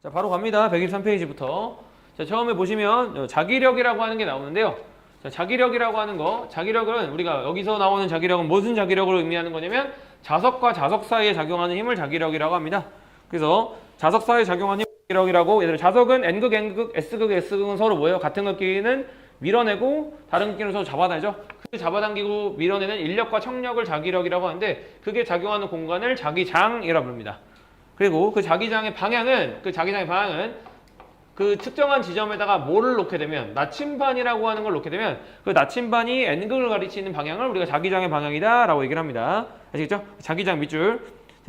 자, 바로 갑니다. 123페이지부터. 자, 처음에 보시면 자기력이라고 하는 게 나오는데요. 자, 자기력이라고 하는 거, 자기력은 우리가 여기서 나오는 자기력은 무슨 자기력을 의미하는 거냐면 자석과 자석 사이에 작용하는 힘을 자기력이라고 합니다. 그래서 자석 사이에 작용하는 힘을 자기력이라고, 예를 들어 자석은 N극, N극, S극, S극은 서로 뭐예요? 같은 극끼리는 밀어내고 다른 극끼리는 서로 잡아당기죠. 그 잡아당기고 밀어내는 인력과 청력을 자기력이라고 하는데, 그게 작용하는 공간을 자기장이라고 부릅니다. 그리고 그 자기장의 방향은 그 특정한 지점에다가 뭐를 놓게 되면, 나침반이라고 하는 걸 놓게 되면 그 나침반이 N극을 가리치는 방향을 우리가 자기장의 방향이다 라고 얘기를 합니다. 아시겠죠? 자기장 밑줄.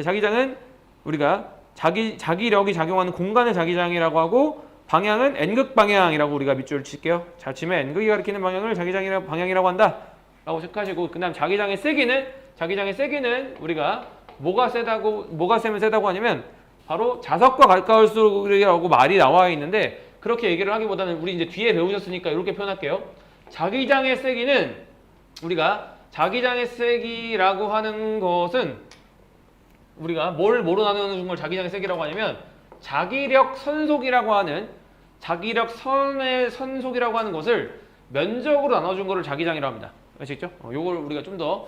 자기장은 우리가 자기력이 작용하는 공간의 자기장이라고 하고, 방향은 N극 방향이라고 우리가 밑줄을 칠게요. 잘 치면 N극이 가리키는 방향을 자기장이라고 방향이라고 한다 라고 체크하시고, 그 다음 자기장의 세기는 우리가 뭐가 세면 세다고 하냐면 바로 자석과 가까울수록이라고 말이 나와 있는데, 그렇게 얘기를 하기보다는 우리 이제 뒤에 배우셨으니까 이렇게 표현할게요. 자기장의 세기는 우리가 자기장의 세기라고 하는 것은 우리가 뭐로 나누는 걸 자기장의 세기라고 하냐면, 자기력 선속이라고 하는 자기력 선의 선속이라고 하는 것을 면적으로 나눠준 거를 자기장이라고 합니다. 아시겠죠? 요걸 우리가 좀 더,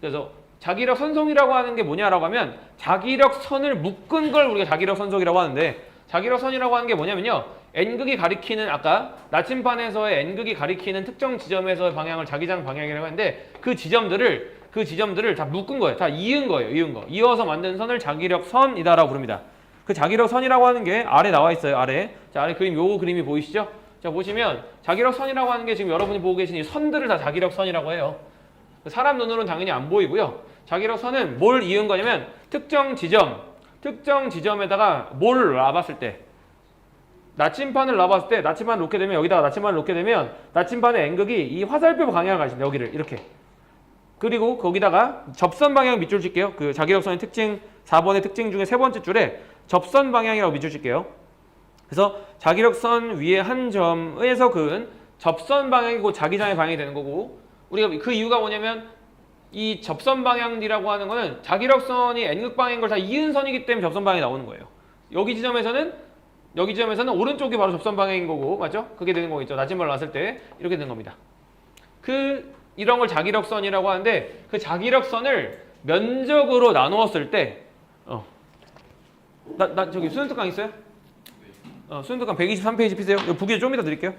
그래서 자기력 선속이라고 하는 게 뭐냐라고 하면 자기력 선을 묶은 걸 우리가 자기력 선속이라고 하는데, 자기력 선이라고 하는 게 뭐냐면요, N극이 가리키는, 아까 나침반에서의 N극이 가리키는 특정 지점에서의 방향을 자기장 방향이라고 하는데, 그 지점들을 다 묶은 거예요. 다 이은 거예요. 이어서 만든 선을 자기력 선이다라고 부릅니다. 그 자기력 선이라고 하는 게 아래 나와 있어요. 아래. 자, 아래 그림, 요 그림이 보이시죠? 자, 보시면 자기력 선이라고 하는 게 지금 여러분이 보고 계신 이 선들을 다 자기력 선이라고 해요. 사람 눈으로는 당연히 안 보이고요. 자기력 선은 뭘 이은 거냐면, 특정 지점에다가 뭘 놔봤을 때, 나침반을 놔봤을 때, 나침반을 놓게 되면, 여기다가 나침반을 놓게 되면 나침반의 N극이 이 화살표 방향을 가십니다. 여기를 이렇게. 그리고 거기다가 접선 방향 밑줄 칠게요. 그 자기력 선의 특징 4번의 특징 중에 세 번째 줄에 접선 방향이라고 밑줄 칠게요. 그래서 자기력선 위에 한 점에서 그은 접선 방향이고 자기장의 방향이 되는 거고, 우리가 그 이유가 뭐냐면, 이 접선 방향이라고 하는 거는 자기력선이 N극 방향인 걸 다 이은 선이기 때문에 접선 방향이 나오는 거예요. 여기 지점에서는 오른쪽이 바로 접선 방향인 거고, 맞죠? 그게 되는 거겠죠. 나침반을 놨을 때 이렇게 되는 겁니다. 이런 걸 자기력선이라고 하는데, 그 자기력선을 면적으로 나누었을 때, 저기 수능특강 있어요? 수능특강 123페이지 피세요. 부기 좀 이따 드릴게요.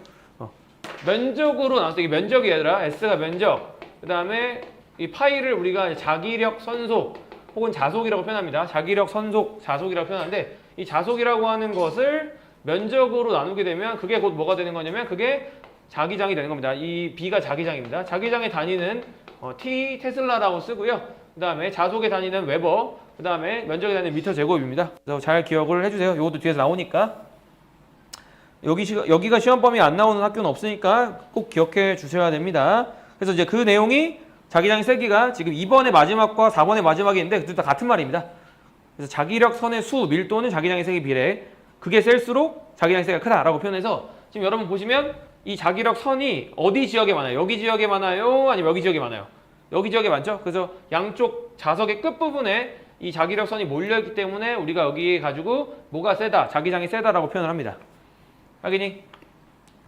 면적으로 나눴을 때, 이게 면적이 얘들아, S가 면적, 그 다음에 이 파이를 우리가 자기력 선속 혹은 자속이라고 표현합니다. 자기력 선속, 자속이라고 표현하는데, 이 자속이라고 하는 것을 면적으로 나누게 되면 그게 곧 뭐가 되는 거냐면, 그게 자기장이 되는 겁니다. 이 B가 자기장입니다. 자기장의 단위는 T 테슬라라고 쓰고요. 그 다음에 자속의 단위는 웨버, 그 다음에 면적의 단위는 미터 제곱입니다. 그래서 잘 기억을 해주세요. 이것도 뒤에서 나오니까. 여기가 시험 범위 안 나오는 학교는 없으니까 꼭 기억해 주셔야 됩니다. 그래서 이제 그 내용이, 자기장의 세기가 지금 2번의 마지막과 4번의 마지막이 있는데 둘 다 같은 말입니다. 그래서 자기력 선의 수, 밀도는 자기장의 세기 비례, 그게 셀수록 자기장의 세기가 크다라고 표현해서, 지금 여러분 보시면 이 자기력 선이 어디 지역에 많아요? 여기 지역에 많아요? 아니면 여기 지역에 많아요? 여기 지역에 많죠? 그래서 양쪽 자석의 끝부분에 이 자기력 선이 몰려있기 때문에 우리가 여기 가지고 뭐가 세다, 자기장이 세다라고 표현을 합니다. 확인이?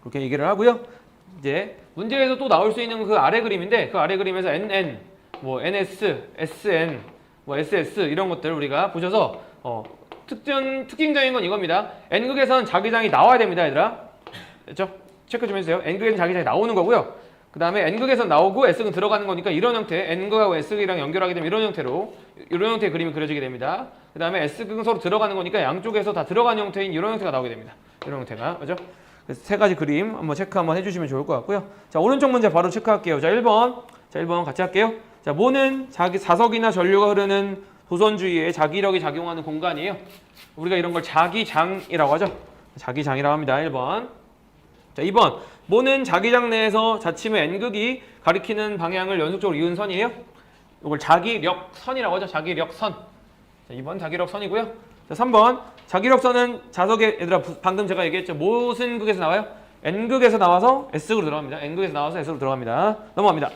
그렇게 얘기를 하고요. 이제 문제에서 또 나올 수 있는 그 아래 그림인데, 그 아래 그림에서 NN, 뭐 NS, SN, 뭐 SS 이런 것들 우리가 보셔서 특징적인 건 이겁니다. N극에서는 자기장이 나와야 됩니다, 얘들아. 됐죠? 체크 좀 해주세요. N극에는 자기장이 나오는 거고요. 그 다음에 N극에서는 나오고 S극은 들어가는 거니까 이런 형태, N극하고 S극이랑 연결하게 되면 이런 형태의 그림이 그려지게 됩니다. 그 다음에 S극은 서로 들어가는 거니까 양쪽에서 다 들어가는 형태인 이런 형태가 나오게 됩니다. 이런 형태가, 그죠? 그래서 세 가지 그림 한번 체크 한번 해주시면 좋을 것 같고요. 자, 오른쪽 문제 바로 체크할게요. 자, 1번 같이 할게요. 자, 뭐는 자석이나 전류가 흐르는 도선 주위에 자기력이 작용하는 공간이에요. 우리가 이런 걸 자기장이라고 하죠. 자기장이라고 합니다. 1번. 자, 2번. 뭐는 자기장 내에서 자침의 N극이 가리키는 방향을 연속적으로 이은 선이에요. 이걸 자기력선이라고 하죠. 자기력선. 자, 2번 자기력선이고요. 자, 3번. 자기력선은 자석에, 얘들아 방금 제가 얘기했죠. 무슨 극에서 나와요? N극에서 나와서 S극으로 들어갑니다. N극에서 나와서 S극으로 들어갑니다. 넘어갑니다.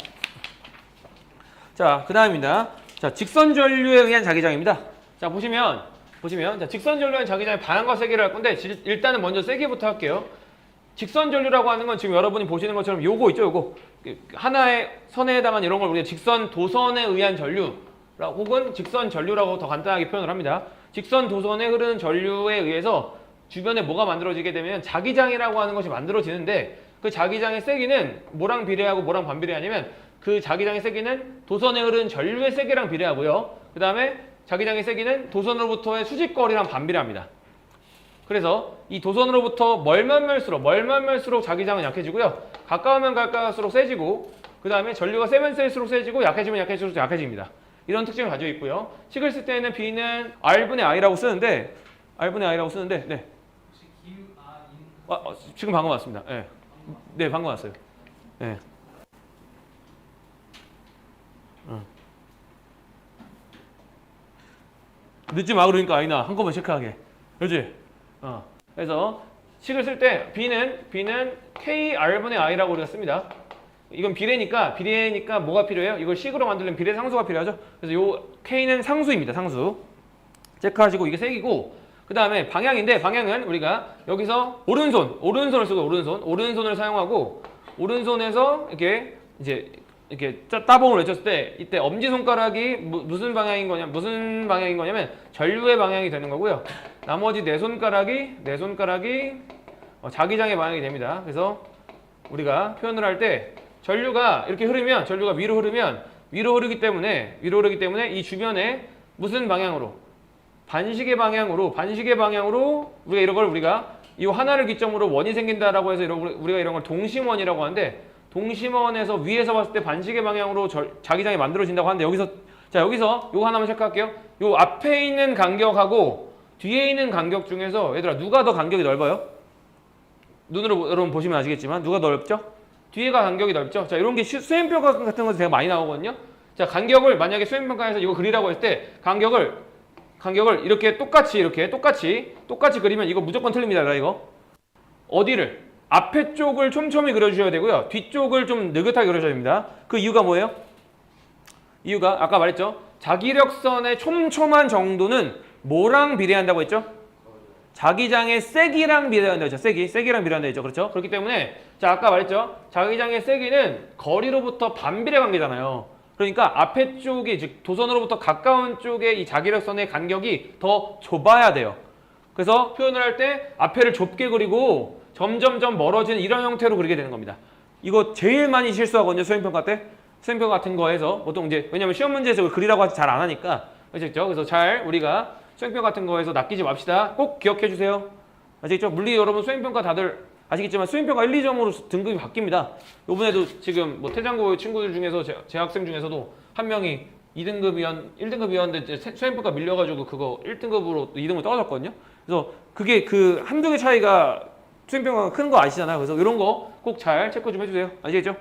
자, 그 다음입니다. 자, 직선 전류에 의한 자기장입니다. 자, 보시면 보시면 자, 직선 전류는 자기장의 방향과 세기를 할 건데 일단은 먼저 세기부터 할게요. 직선 전류라고 하는 건 지금 여러분이 보시는 것처럼 요거 있죠, 요거. 하나의 선에 해당한 이런 걸 우리가 직선 도선에 의한 전류 혹은 직선 전류라고 더 간단하게 표현을 합니다. 직선 도선에 흐르는 전류에 의해서 주변에 뭐가 만들어지게 되면 자기장이라고 하는 것이 만들어지는데 그 자기장의 세기는 뭐랑 비례하고 뭐랑 반비례하냐면 그 자기장의 세기는 도선에 흐르는 전류의 세기랑 비례하고요. 그 다음에 자기장의 세기는 도선으로부터의 수직거리랑 반비례합니다. 그래서 이 도선으로부터 멀면 멀수록 자기장은 약해지고요. 가까우면 가까울수록 세지고 그 다음에 전류가 세면 셀수록 세지고 약해지면 약해집니다. 이런 특징을 가지고 있고요. 식을 쓸 때는 B는 R분의 I라고 쓰는데 네. 혹시 기후 지금 방금 왔습니다. 네. 네, 방금 왔어요. 네. 늦지 마 그러니까 아이나 한꺼번에 체크하게. 그렇지? 그래서 식을 쓸 때 B는 KR분의 I라고 우리가 씁니다. 이건 비례니까 뭐가 필요해요? 이걸 식으로 만들려면 비례 상수가 필요하죠. 그래서 요 K는 상수입니다. 상수. 체크하시고 이게 색이고 그 다음에 방향인데 방향은 우리가 여기서 오른손을 쓰고 오른손을 사용하고 오른손에서 이렇게 따봉을 외쳤을 때 이때 엄지손가락이 무슨 방향인 거냐면 전류의 방향이 되는 거고요. 나머지 네 손가락이 자기장의 방향이 됩니다. 그래서 우리가 표현을 할 때 전류가 이렇게 흐르면 전류가 위로 흐르기 때문에 이 주변에 무슨 방향으로 반시계 방향으로 우리가 이런 걸 이 하나를 기점으로 원이 생긴다라고 해서 우리가 이런 걸 동심원이라고 하는데 동심원에서 위에서 봤을 때 반시계 방향으로 자기장이 만들어진다고 하는데 여기서 요거 하나만 체크할게요. 요 앞에 있는 간격하고 뒤에 있는 간격 중에서 얘들아 누가 더 간격이 넓어요? 눈으로 여러분 보시면 아시겠지만 누가 넓죠? 뒤에가 간격이 넓죠? 자, 이런 게 수행평가 같은 것도 되게 많이 나오거든요. 자, 간격을 만약에 수행평가에서 이거 그리라고 했을 때 간격을 이렇게 똑같이 그리면 이거 무조건 틀립니다. 이거 어디를? 앞에 쪽을 촘촘히 그려주셔야 되고요. 뒤쪽을 좀 느긋하게 그려줘야 됩니다. 그 이유가 뭐예요? 이유가 아까 말했죠. 자기력선의 촘촘한 정도는 뭐랑 비례한다고 했죠? 자기장의 세기랑 비례한다고 했죠. 세기랑 비례한다고 했죠. 그렇죠? 그렇기 때문에 자 아까 말했죠. 자기장의 세기는 거리로부터 반비례 관계잖아요. 그러니까 앞에 쪽이 즉 도선으로부터 가까운 쪽의 이 자기력선의 간격이 더 좁아야 돼요. 그래서 표현을 할 때 앞에를 좁게 그리고 점점점 멀어지는 이런 형태로 그리게 되는 겁니다. 이거 제일 많이 실수하거든요. 수행평가 때. 수행평가 같은 거에서 보통 이제 왜냐면 시험 문제에서 그리라고 잘 안 하니까 아시겠죠? 그래서 잘 우리가 수행평가 같은 거에서 낚이지 맙시다. 꼭 기억해 주세요. 아시겠죠? 물리 여러분 수행평가 다들 아시겠지만 수행평가 1, 2점으로 등급이 바뀝니다. 요번에도 지금 뭐 태장고 친구들 중에서 제 학생 중에서도 한 명이 1등급이었는데 수행평가 밀려가지고 그거 1등급으로 2등급 떨어졌거든요. 그래서 그게 그 한두 개 차이가 수행평가가 큰 거 아시잖아요. 그래서 이런 거 꼭 잘 체크 좀 해주세요. 아시겠죠?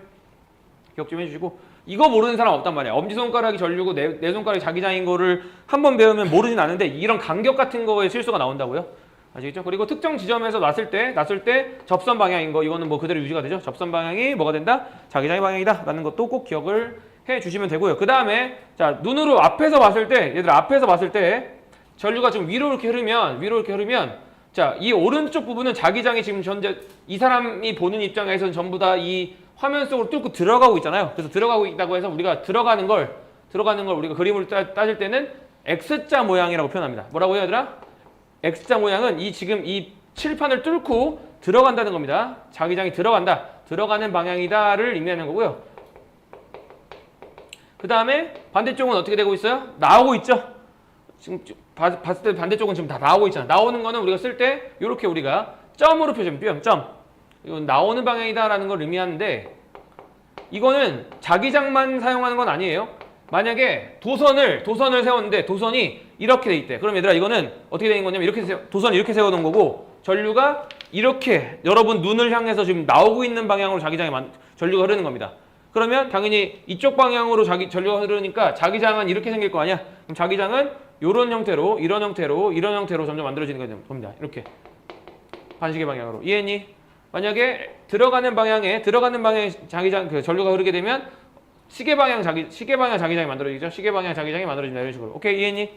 기억 좀 해주시고 이거 모르는 사람 없단 말이야. 엄지손가락이 전류고 내 손가락이 자기장인 거를 한 번 배우면 모르진 않는데 이런 간격 같은 거에 실수가 나온다고요. 아시겠죠? 그리고 특정 지점에서 놨을 때 접선 방향인 거 이거는 뭐 그대로 유지가 되죠. 접선 방향이 뭐가 된다? 자기장의 방향이다 라는 것도 꼭 기억을 해 주시면 되고요. 그 다음에 자 눈으로 앞에서 봤을 때 전류가 좀 위로 이렇게 흐르면 자 이 오른쪽 부분은 자기장이 지금 현재 이 사람이 보는 입장에서는 전부 다 이 화면 속으로 뚫고 들어가고 있잖아요. 그래서 들어가고 있다고 해서 우리가 들어가는 걸 우리가 그림으로 따질 때는 X자 모양이라고 표현합니다. 뭐라고요, 얘들아? X자 모양은 지금 이 칠판을 뚫고 들어간다는 겁니다. 자기장이 들어가는 방향이다를 의미하는 거고요. 그 다음에 반대쪽은 어떻게 되고 있어요? 나오고 있죠? 지금 봤을 때 반대쪽은 지금 다 나오고 있잖아. 나오는 거는 우리가 쓸 때 이렇게 우리가 점으로 표시합니다. 점. 이건 나오는 방향이다라는 걸 의미하는데 이거는 자기장만 사용하는 건 아니에요. 만약에 도선을 세웠는데 도선이 이렇게 돼 있대. 그럼 얘들아 이거는 어떻게 된 거냐면 도선을 이렇게 세워놓은 거고 전류가 이렇게 여러분 눈을 향해서 지금 나오고 있는 방향으로 전류가 흐르는 겁니다. 그러면 당연히 이쪽 방향으로 전류가 흐르니까 자기장은 이렇게 생길 거 아니야? 그럼 자기장은 이런 형태로 점점 만들어지는 겁니다. 이렇게 반시계 방향으로. 이해했니? 만약에 들어가는 방향에 자기장 전류가 흐르게 되면 시계 방향 자기장이 만들어지죠. 시계 방향 자기장이 만들어진다. 이런 식으로. 오케이, 이해했니?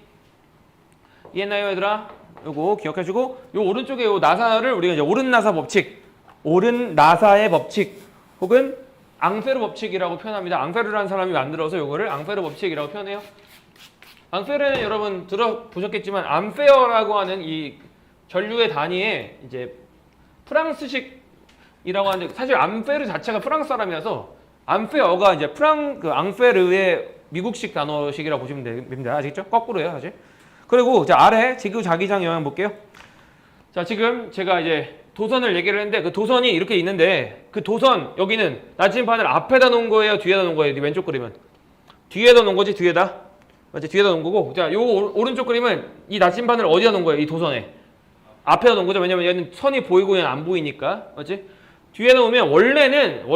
이해했나요, 얘들아? 요거 기억해주고 요 오른쪽에 요 나사를 우리가 이제 오른 나사 법칙, 오른 나사의 법칙 혹은 앙페르 법칙이라고 표현합니다. 앙페르라는 사람이 만들어서 요거를 앙페르 법칙이라고 표현해요. 앙페르는 여러분 들어보셨겠지만 암페어라고 하는 이 전류의 단위에 이제 프랑스식이라고 하는데 사실 암페르 자체가 프랑스 사람이라서 암페어가 이제 앙페르의 미국식 단어식이라고 보시면 됩니다. 아시겠죠? 거꾸로예요, 사실. 그리고 자 아래 지구 자기장 영향 볼게요. 자 지금 제가 이제 도선을 얘기를 했는데 그 도선이 이렇게 있는데 그 도선 여기는 나침반을 앞에다 놓은 거예요, 뒤에다 놓은 거예요? 왼쪽 그림은 뒤에다 놓은 거지, 뒤에다. 맞지? 뒤에다 놓은 거고. 자, 요 오른쪽 그림은 이 나침반을 어디다 놓은 거예요? 이 도선에. 앞에다 놓은 거죠. 왜냐면 얘는 선이 보이고 얘는 안 보이니까. 맞지? 뒤에다 놓으면 원래는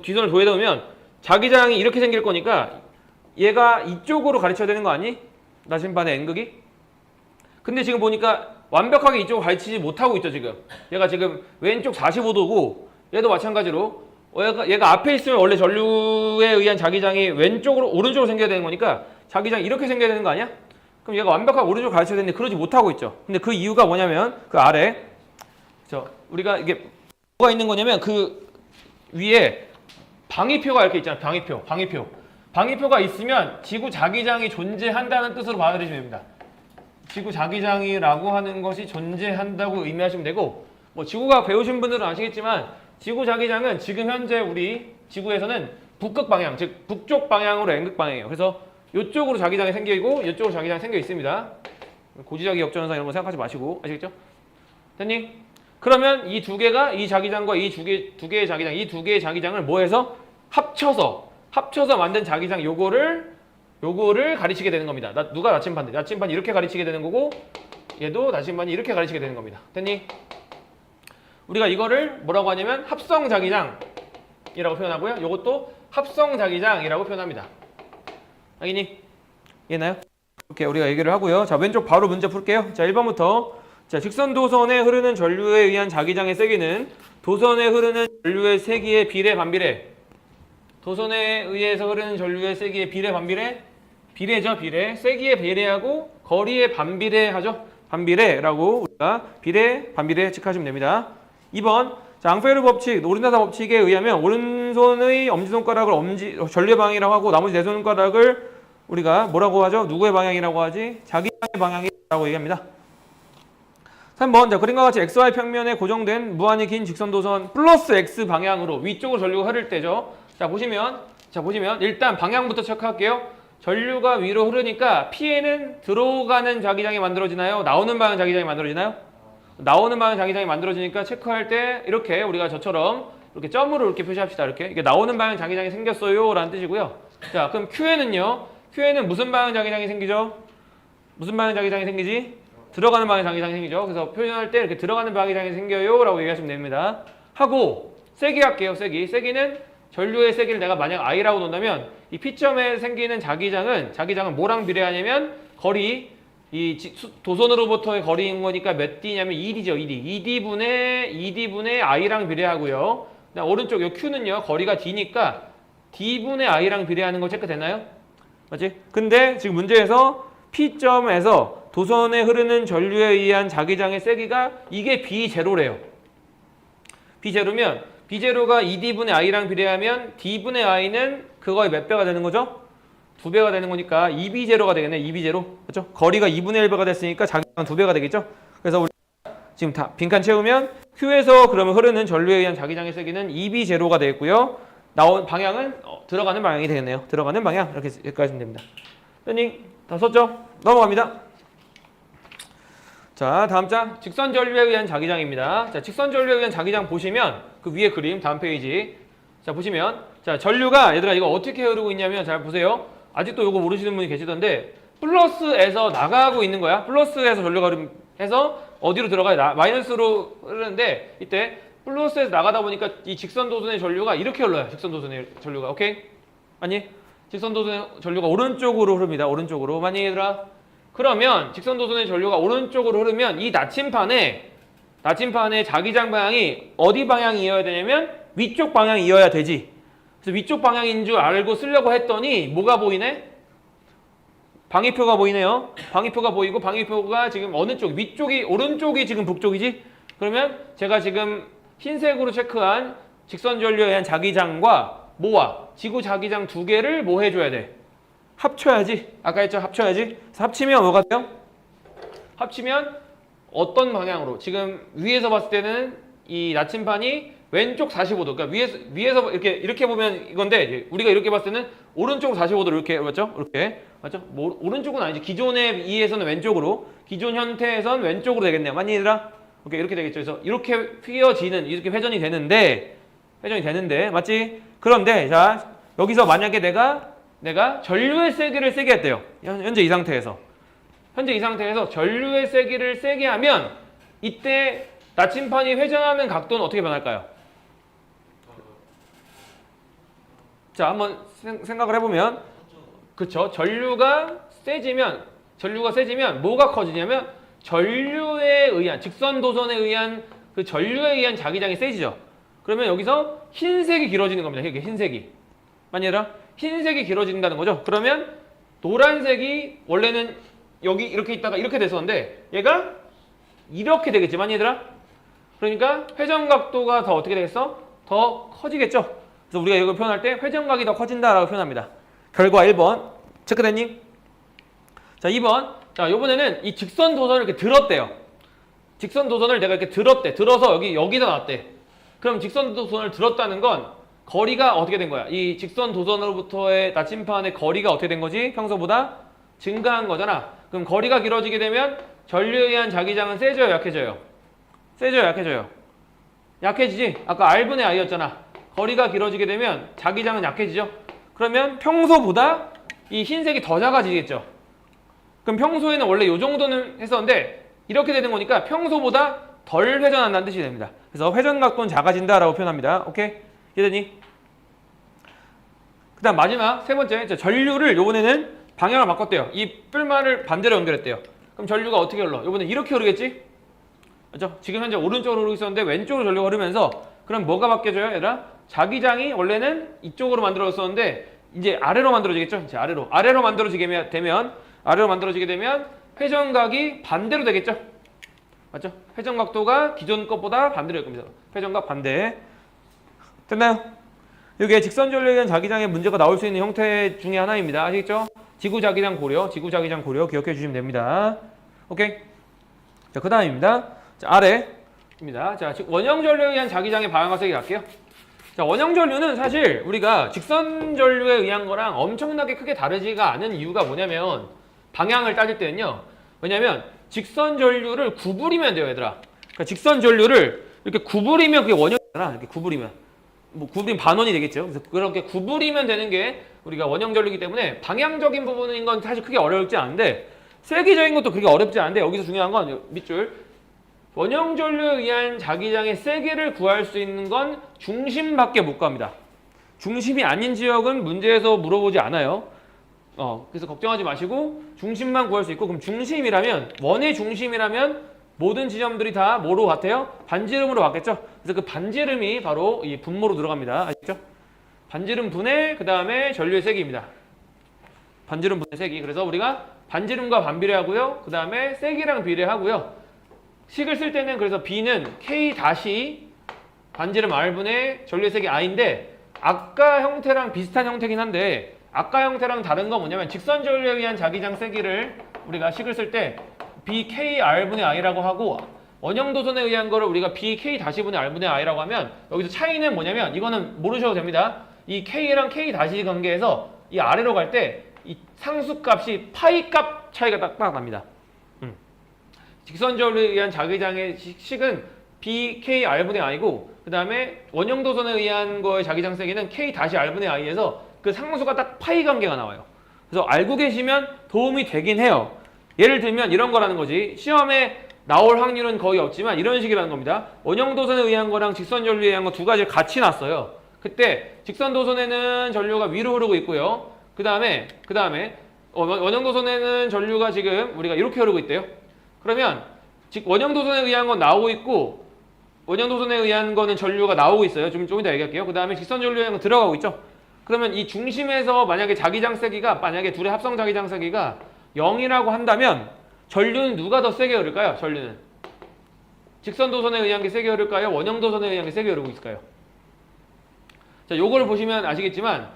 뒤선을 도에다 놓으면 자기장이 이렇게 생길 거니까 얘가 이쪽으로 가르쳐야 되는 거 아니? 나침반의 N극이? 근데 지금 보니까 완벽하게 이쪽으로 가르치지 못하고 있죠, 지금. 얘가 지금 왼쪽 45도고 얘도 마찬가지로 얘가 앞에 있으면 원래 전류에 의한 자기장이 오른쪽으로 생겨야 되는 거니까 자기장이 이렇게 생겨야 되는 거 아니야? 그럼 얘가 완벽하게 오른쪽으로 가르쳐야 되는데 그러지 못하고 있죠. 근데 그 이유가 뭐냐면 그 아래 우리가 이게 뭐가 있는 거냐면 그 위에 방위표가 이렇게 있잖아요. 방위표가 있으면 지구 자기장이 존재한다는 뜻으로 받아들이시면 됩니다. 지구 자기장이라고 하는 것이 존재한다고 의미하시면 되고, 뭐 지구과학 배우신 분들은 아시겠지만 지구 자기장은 지금 현재 우리 지구에서는 북극 방향, 즉 북쪽 방향으로 N극 방향이에요. 그래서 이쪽으로 자기장이 생기고 이쪽으로 자기장이 생겨 있습니다. 고지자기 역전선 이런 거 생각하지 마시고, 아시겠죠? 됐니? 그러면 이 두 개가 이 자기장과 이 두 개의 자기장, 이 두 개의 자기장을 뭐해서 합쳐서 만든 자기장 요거를 가르치게 되는 겁니다. 누가 나침반이 이렇게 가르치게 되는 거고 얘도 나침반이 이렇게 가르치게 되는 겁니다. 됐니? 우리가 이거를 뭐라고 하냐면 합성 자기장이라고 표현하고요. 요것도 합성 자기장이라고 표현합니다. 알겠니? 이해나요? 이렇게 우리가 얘기를 하고요. 자, 왼쪽 바로 문제 풀게요. 자, 1번부터. 자, 직선 도선에 흐르는 전류에 의한 자기장의 세기는 도선에 흐르는 전류의 세기의 비례 반비례. 도선에 의해서 흐르는 전류의 세기의 비례 반비례. 비례죠, 비례. 세기의 비례하고 거리의 반비례하죠. 반비례라고 우리가 비례, 반비례 체크하시면 됩니다. 2번. 자, 앙페르 법칙, 오른나사 법칙에 의하면 오른손의 엄지손가락을 전류의 방향이라고 하고 나머지 네 손가락을 우리가 뭐라고 하죠? 누구의 방향이라고 하지? 자기장의 방향이라고 얘기합니다. 3번. 자, 그림과 같이 XY 평면에 고정된 무한히 긴 직선도선 플러스 X 방향으로 위쪽으로 전류가 흐를 때죠. 자, 보시면 일단 방향부터 체크할게요. 전류가 위로 흐르니까 P에는 들어가는 자기장이 만들어지나요? 나오는 방향 자기장이 만들어지나요? 나오는 방향 자기장이 만들어지니까 체크할 때 이렇게 우리가 저처럼 이렇게 점으로 이렇게 표시합시다. 이게 나오는 방향 자기장이 생겼어요 라는 뜻이고요. 자, 그럼 Q에는 무슨 방향 자기장이 생기죠? 무슨 방향 자기장이 생기지? 들어가는 방향 자기장이 생기죠. 그래서 표현할 때 이렇게 들어가는 방향 자기장이 생겨요 라고 얘기하시면 됩니다. 하고 세기 할게요. 세기는 전류의 세기를 내가 만약 I라고 놓는다면 이 P점에 생기는 자기장은 뭐랑 비례하냐면 거리, 이 도선으로부터의 거리인 거니까 몇 D냐면 2D죠. 2D분의 I랑 비례하고요. 오른쪽 요 Q는요. 거리가 D니까 D분의 I랑 비례하는 거 체크되나요? 맞지? 근데 지금 문제에서 P점에서 도선에 흐르는 전류에 의한 자기장의 세기가 이게 B0래요. B0면 B0가 2D분의 I랑 비례하면 D분의 I는 그거의 몇 배가 되는 거죠? 2배가 되는 거니까 2B0가 되겠네. 2B0. 그렇죠? 거리가 2분의 1배가 됐으니까 자기장 2배가 되겠죠? 그래서 우리 지금 다 빈칸 채우면 Q에서 그러면 흐르는 전류에 의한 자기장의 세기는 2B0가 되겠고요. 나온 방향은 들어가는 방향이 되겠네요. 들어가는 방향 이렇게 하시면 됩니다. 팬닝 다 썼죠? 넘어갑니다. 자, 다음 장 직선 전류에 의한 자기장입니다. 자, 직선 전류에 의한 자기장 보시면 그 위에 그림 다음 페이지. 자, 보시면 자, 전류가 얘들아 이거 어떻게 흐르고 있냐면 잘 보세요. 아직도 이거 모르시는 분이 계시던데 플러스에서 나가고 있는 거야. 플러스에서 전류가 해서 어디로 들어가요? 마이너스로 흐르는데 이때 플러스에서 나가다 보니까 이 직선 도선의 전류가 이렇게 흘러요. 직선 도선의 전류가. 오케이? 아니? 직선 도선의 전류가 오른쪽으로 흐릅니다. 오른쪽으로. 많이 얘들아? 그러면 직선 도선의 전류가 오른쪽으로 흐르면 이 나침판의 자기장 방향이 어디 방향이어야 되냐면 위쪽 방향이어야 되지. 그래서 위쪽 방향인 줄 알고 쓰려고 했더니 뭐가 보이네? 방위표가 보이네요. 방위표가 보이고 방위표가 지금 어느 쪽? 위쪽이 오른쪽이 지금 북쪽이지? 그러면 제가 지금 흰색으로 체크한 직선 전류에 의한 자기장과 뭐와 지구 자기장 두 개를 뭐 해줘야 돼? 합쳐야지. 아까 했죠? 합쳐야지. 그래서 합치면 뭐가 돼요? 합치면 어떤 방향으로? 지금 위에서 봤을 때는 이 나침반이 왼쪽 45도. 그러니까 위에서 이렇게 보면 이건데 우리가 이렇게 봤을 때는 오른쪽 45도로 이렇게 맞죠? 이렇게 맞죠? 뭐, 오른쪽은 아니지. 기존의 이에서는 왼쪽으로, 기존 형태에선 왼쪽으로 되겠네요. 맞니 얘들아? 오케이, 이렇게 되겠죠. 그래서 이렇게 휘어지는 이렇게 회전이 되는데 맞지? 그런데 자 여기서 만약에 내가 전류의 세기를 세게 했대요. 현재 이 상태에서 전류의 세기를 세게 하면 이때 나침판이 회전하는 각도는 어떻게 변할까요? 자, 한번 생각을 해보면 그쵸? 전류가 세지면 뭐가 커지냐면 전류에 의한 직선 도선에 의한 그 전류에 의한 자기장이 세지죠. 그러면 여기서 흰색이 길어지는 겁니다. 이게 흰색이. 맞니 얘들아? 흰색이 길어진다는 거죠. 그러면 노란색이 원래는 여기 이렇게 있다가 이렇게 됐었는데 얘가 이렇게 되겠지. 맞니 얘들아? 그러니까 회전 각도가 더 어떻게 되겠어? 더 커지겠죠. 그래서 우리가 이걸 표현할 때 회전각이 더 커진다라고 표현합니다. 결과 1번 체크됐니? 자 2번 자 이번에는 이 직선 도선을 이렇게 들었대요. 직선 도선을 내가 이렇게 들어서 여기다 놨대. 그럼 직선 도선을 들었다는 건 거리가 어떻게 된 거야? 이 직선 도선으로부터의 나침판의 거리가 어떻게 된 거지? 평소보다 증가한 거잖아. 그럼 거리가 길어지게 되면 전류에 의한 자기장은 세져요, 약해져요? 세져요, 약해져요? 약해지지? 아까 R분의 I였잖아. 거리가 길어지게 되면 자기장은 약해지죠? 그러면 평소보다 이 흰색이 더 작아지겠죠? 그럼 평소에는 원래 이 정도는 했었는데 이렇게 되는 거니까 평소보다 덜 회전한다는 뜻이 됩니다. 그래서 회전각도는 작아진다라고 표현합니다. 오케이? 이해되니? 그 다음 마지막 세 번째 전류를 요번에는 방향을 바꿨대요. 이 뿔만을 반대로 연결했대요. 그럼 전류가 어떻게 흘러? 요번에 이렇게 흐르겠지? 맞죠? 지금 현재 오른쪽으로 흐르고 있었는데 왼쪽으로 전류가 흐르면서 그럼 뭐가 바뀌어져요? 얘들아? 자기장이 원래는 이쪽으로 만들어졌었는데 이제 아래로 만들어지겠죠? 이제 아래로 만들어지게 되면 회전각이 반대로 되겠죠? 맞죠? 회전각도가 기존 것보다 반대로 될 겁니다. 회전각 반대. 됐나요? 이게 직선 전류에 대한 자기장의 문제가 나올 수 있는 형태 중에 하나입니다. 아시겠죠? 지구 자기장 고려 기억해 주시면 됩니다. 오케이? 자, 그 다음입니다. 자, 아래입니다. 자, 원형 전류에 의한 자기장의 방향과 세기 갈게요. 자, 원형 전류는 사실 우리가 직선 전류에 의한 거랑 엄청나게 크게 다르지가 않은 이유가 뭐냐면 방향을 따질 때는요. 왜냐면 직선 전류를 구부리면 돼요, 얘들아. 그러니까 직선 전류를 이렇게 구부리면 그게 원형이잖아. 이렇게 구부리면. 뭐 구부리면 반원이 되겠죠. 그래서 그렇게 구부리면 되는 게 우리가 원형 전류이기 때문에 방향적인 부분인 건 사실 크게 어렵지 않은데 세기적인 것도 그렇게 어렵지 않은데 여기서 중요한 건 밑줄 원형 전류에 의한 자기장의 세기를 구할 수 있는 건 중심밖에 못 갑니다. 중심이 아닌 지역은 문제에서 물어보지 않아요. 그래서 걱정하지 마시고 중심만 구할 수 있고 그럼 중심이라면 원의 중심이라면 모든 지점들이 다 뭐로 같아요? 반지름으로 같겠죠? 그래서 그 반지름이 바로 이 분모로 들어갑니다. 아시죠? 반지름 분의 그 다음에 전류의 세기입니다. 반지름 분의 세기. 그래서 우리가 반지름과 반비례하고요. 그 다음에 세기랑 비례하고요. 식을 쓸 때는 그래서 B는 K 다시 반지름 R분의 전류의 세기 I인데 아까 형태랑 비슷한 형태긴 한데 아까 형태랑 다른 건 뭐냐면 직선 전류에 의한 자기장 세기를 우리가 식을 쓸 때 BKR분의 I라고 하고 원형 도선에 의한 거를 우리가 BK 다시 분의 R분의 I라고 하면 여기서 차이는 뭐냐면 이거는 모르셔도 됩니다. 이 K랑 K 다시 관계에서 이 아래로 갈 때 이 상수값이 파이 값 차이가 딱 납니다. 직선 전류에 의한 자기장의 식은 BKR분의 I고 그 다음에 원형 도선에 의한 거의 자기장 세기는 K 다시 R분의 I에서 그 상수가 딱 파이 관계가 나와요. 그래서 알고 계시면 도움이 되긴 해요. 예를 들면 이런 거라는 거지. 시험에 나올 확률은 거의 없지만 이런 식이라는 겁니다. 원형 도선에 의한 거랑 직선 전류에 의한 거 두 가지를 같이 놨어요. 그때 직선 도선에는 전류가 위로 흐르고 있고요. 그 다음에 원형 도선에는 전류가 지금 우리가 이렇게 흐르고 있대요. 그러면 원형 도선에 의한 건 나오고 있고 원형 도선에 의한 거는 전류가 나오고 있어요. 좀 이따 얘기할게요. 그 다음에 직선 전류에 의한 건 들어가고 있죠. 그러면 이 중심에서 만약에 자기장 세기가 만약에 둘의 합성 자기장 세기가 0이라고 한다면 전류는 누가 더 세게 흐를까요? 전류는 직선도선에 의한 게 세게 흐를까요? 원형도선에 의한 게 세게 흐르고 있을까요? 자, 요걸 보시면 아시겠지만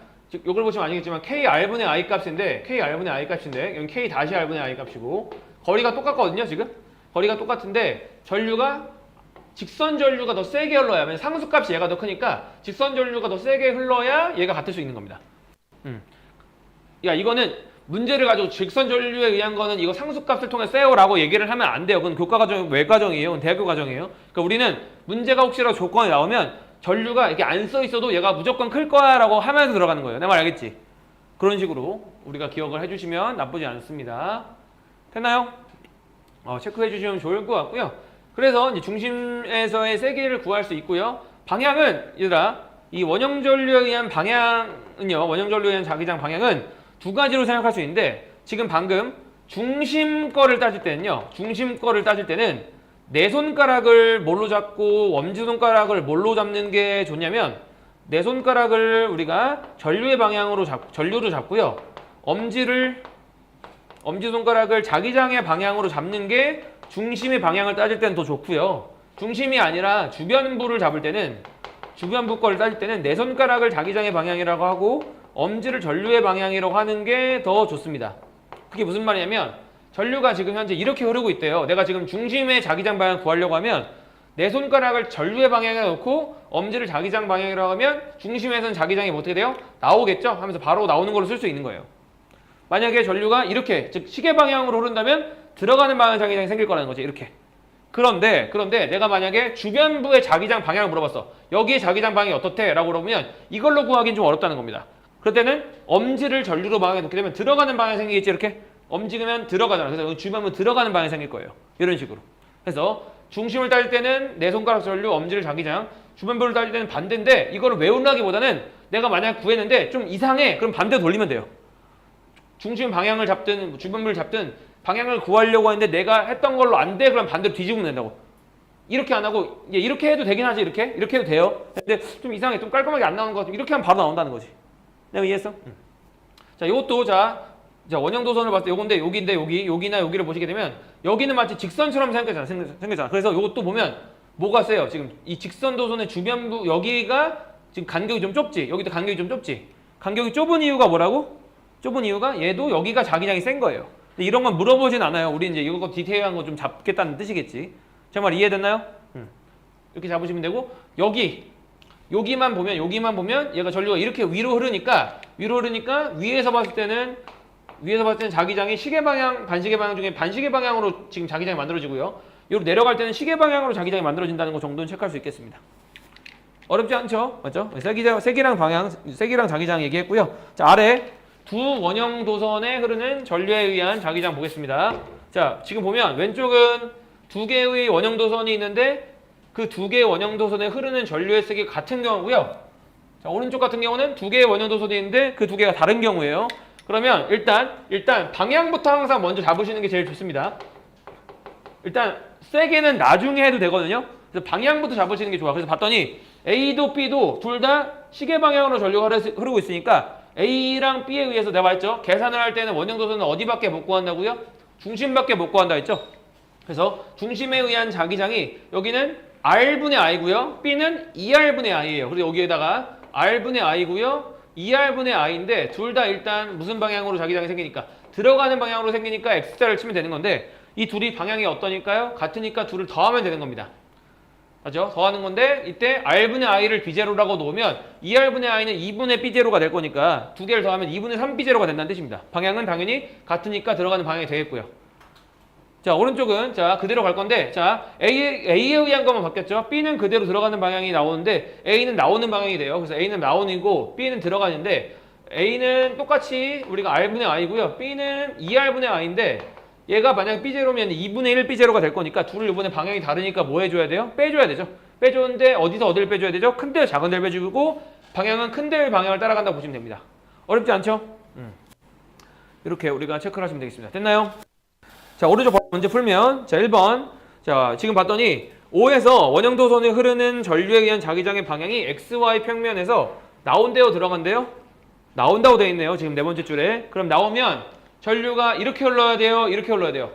KR분의 I 값인데 KR분의 I 값인데 여기 K 다시 R분의 I 값이고 거리가 똑같거든요. 지금 거리가 똑같은데 전류가 직선 전류가 더 세게 흘러야 상수값이 얘가 더 크니까 직선 전류가 더 세게 흘러야 얘가 같을 수 있는 겁니다. 야, 이거는 문제를 가지고 직선 전류에 의한 거는 이거 상수값을 통해 세요라고 얘기를 하면 안 돼요. 그건 교과 과정, 외 과정이에요. 그건 대학교 과정이에요. 그러니까 우리는 문제가 혹시라도 조건이 나오면 전류가 이렇게 안 써 있어도 얘가 무조건 클 거야라고 하면서 들어가는 거예요. 내 말 알겠지? 그런 식으로 우리가 기억을 해주시면 나쁘지 않습니다. 됐나요? 체크해 주시면 좋을 것 같고요. 그래서 이제 중심에서의 세기를 구할 수 있고요. 방향은 얘들아 이 원형 전류에 의한 방향은요. 원형 전류에 의한 자기장 방향은 두 가지로 생각할 수 있는데 지금 방금 중심 거를 따질 때는요. 중심 거를 따질 때는 내 손가락을 뭘로 잡고 엄지손가락을 뭘로 잡는 게 좋냐면 내 손가락을 우리가 전류의 방향으로 전류로 잡고요. 엄지손가락을 자기장의 방향으로 잡는 게 중심의 방향을 따질 때는 더 좋고요. 중심이 아니라 주변부를 잡을 때는 주변부 거를 따질 때는 내 손가락을 자기장의 방향이라고 하고 엄지를 전류의 방향이라고 하는 게 더 좋습니다. 그게 무슨 말이냐면 전류가 지금 현재 이렇게 흐르고 있대요. 내가 지금 중심의 자기장 방향 구하려고 하면 내 손가락을 전류의 방향에 놓고 엄지를 자기장 방향이라고 하면 중심에서는 자기장이 어떻게 돼요? 나오겠죠? 하면서 바로 나오는 걸로 쓸 수 있는 거예요. 만약에 전류가 이렇게 즉 시계 방향으로 흐른다면 들어가는 방향 자기장이 생길 거라는 거죠. 이렇게. 그런데 내가 만약에 주변부의 자기장 방향을 물어봤어. 여기에 자기장 방향이 어떻대? 라고 물어보면 이걸로 구하기는 좀 어렵다는 겁니다. 그럴 때는 엄지를 전류로 방향에 놓게 되면 들어가는 방향이 생기겠지. 이렇게. 엄지면 들어가잖아. 그래서 주변부 들어가는 방향이 생길 거예요. 이런 식으로. 그래서 중심을 따질 때는 내 손가락 전류, 엄지를 자기장, 주변부를 따질 때는 반대인데 이거를 외우라기보다는 내가 만약 구했는데 좀 이상해. 그럼 반대로 돌리면 돼요. 중심 방향을 잡든 주변부를 잡든 방향을 구하려고 하는데 내가 했던 걸로 안 돼. 그럼 반대로 뒤집으면 된다고. 이렇게 안 하고 이렇게 해도 되긴 하지. 이렇게 해도 돼요. 근데 좀 이상해. 좀 깔끔하게 안 나오는 것 같아. 이렇게 하면 바로 나온다는 거지. 내가 이해했어? 자, 이것도 자 원형 도선을 봤을 때 요건데 여기나 여기를 보시게 되면 여기는 마치 직선처럼 생겼잖아. 그래서 이것도 보면 뭐가 세요? 지금 이 직선 도선의 주변부 여기가 지금 간격이 좀 좁지. 여기도 간격이 좀 좁지. 간격이 좁은 이유가 뭐라고? 좁은 이유가 얘도 여기가 자기장이 센 거예요. 근데 이런 건 물어보진 않아요. 우리 이제 이거 디테일한 거 좀 잡겠다는 뜻이겠지. 제 말 이해됐나요? 이렇게 잡으시면 되고 여기만 보면 얘가 전류가 이렇게 위로 흐르니까 위에서 봤을 때는 자기장이 시계 방향, 반시계 방향 중에 반시계 방향으로 지금 자기장이 만들어지고요. 여기로 내려갈 때는 시계 방향으로 자기장이 만들어진다는 거 정도는 체크할 수 있겠습니다. 어렵지 않죠? 맞죠? 세기랑 자기장 얘기했고요. 자, 아래 두 원형 도선에 흐르는 전류에 의한 자기장 보겠습니다. 자, 지금 보면 왼쪽은 두 개의 원형 도선이 있는데 그 두 개의 원형 도선에 흐르는 전류의 세기가 같은 경우고요. 자, 오른쪽 같은 경우는 두 개의 원형 도선이 있는데 그 두 개가 다른 경우예요. 그러면 일단 방향부터 항상 먼저 잡으시는 게 제일 좋습니다. 일단 세게는 나중에 해도 되거든요. 그래서 방향부터 잡으시는 게 좋아. 그래서 봤더니 A도 B도 둘 다 시계 방향으로 전류가 흐르고 있으니까 A랑 B에 의해서 내가 말했죠. 계산을 할 때는 원형 도선은 어디밖에 못 구한다고요? 중심밖에 못 구한다 했죠. 그래서 중심에 의한 자기장이 여기는 R분의 I고요. B는 2R분의 I예요. 그리고 여기에다가 R분의 I고요. 2R분의 I인데 둘 다 일단 무슨 방향으로 자기장이 생기니까 들어가는 방향으로 생기니까 X자를 치면 되는 건데 이 둘이 방향이 어떠니까요? 같으니까 둘을 더하면 되는 겁니다. 맞죠? 더하는 건데 이때 R분의 I를 B제로라고 놓으면 2R분의 I는 2분의 B제로가 될 거니까 두 개를 더하면 2분의 3B제로가 된다는 뜻입니다. 방향은 당연히 같으니까 들어가는 방향이 되겠고요. 자, 오른쪽은 자 그대로 갈 건데 자 A에 의한 것만 바뀌었죠. B는 그대로 들어가는 방향이 나오는데 A는 나오는 방향이 돼요. 그래서 A는 나오는이고 B는 들어가는데 A는 똑같이 우리가 R분의 I고요. B는 2R분의 I인데 얘가 만약 B제로면 2분의 1 B제로가 될 거니까 둘을 이번에 방향이 다르니까 뭐 해줘야 돼요? 빼줘야 되죠. 빼줬는데 어디서 어디를 빼줘야 되죠? 큰 데를 작은 데를 빼주고 방향은 큰 데의 방향을 따라간다고 보시면 됩니다. 어렵지 않죠? 이렇게 우리가 체크를 하시면 되겠습니다. 됐나요? 자, 오른쪽 먼저 풀면 자 1번 자 지금 봤더니 O에서 원형도선에 흐르는 전류에 의한 자기장의 방향이 XY 평면에서 나온대요 들어간대요? 나온다고 되어 있네요. 지금 네 번째 줄에. 그럼 나오면 전류가 이렇게 흘러야 돼요? 이렇게 흘러야 돼요?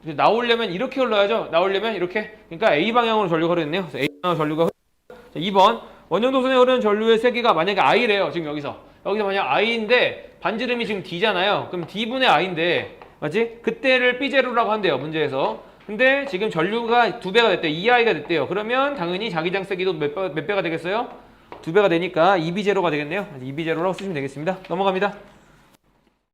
나오려면 이렇게 흘러야죠? 나오려면 이렇게? 그러니까 A 방향으로 전류가 흐르겠네요. 그래서 A 방향으로 전류가 자, 2번 원형도선에 흐르는 전류의 세기가 만약에 I래요. 지금 여기서 만약 I인데 반지름이 지금 D잖아요. 그럼 D분의 I인데 맞지? 그때를 B제로라고 한대요. 문제에서. 근데 지금 전류가 2배가 됐대요. 2I가 됐대요. 그러면 당연히 자기장 세기도 몇 배가 되겠어요? 2배가 되니까 2B제로가 되겠네요. 2B제로라고 쓰시면 되겠습니다. 넘어갑니다.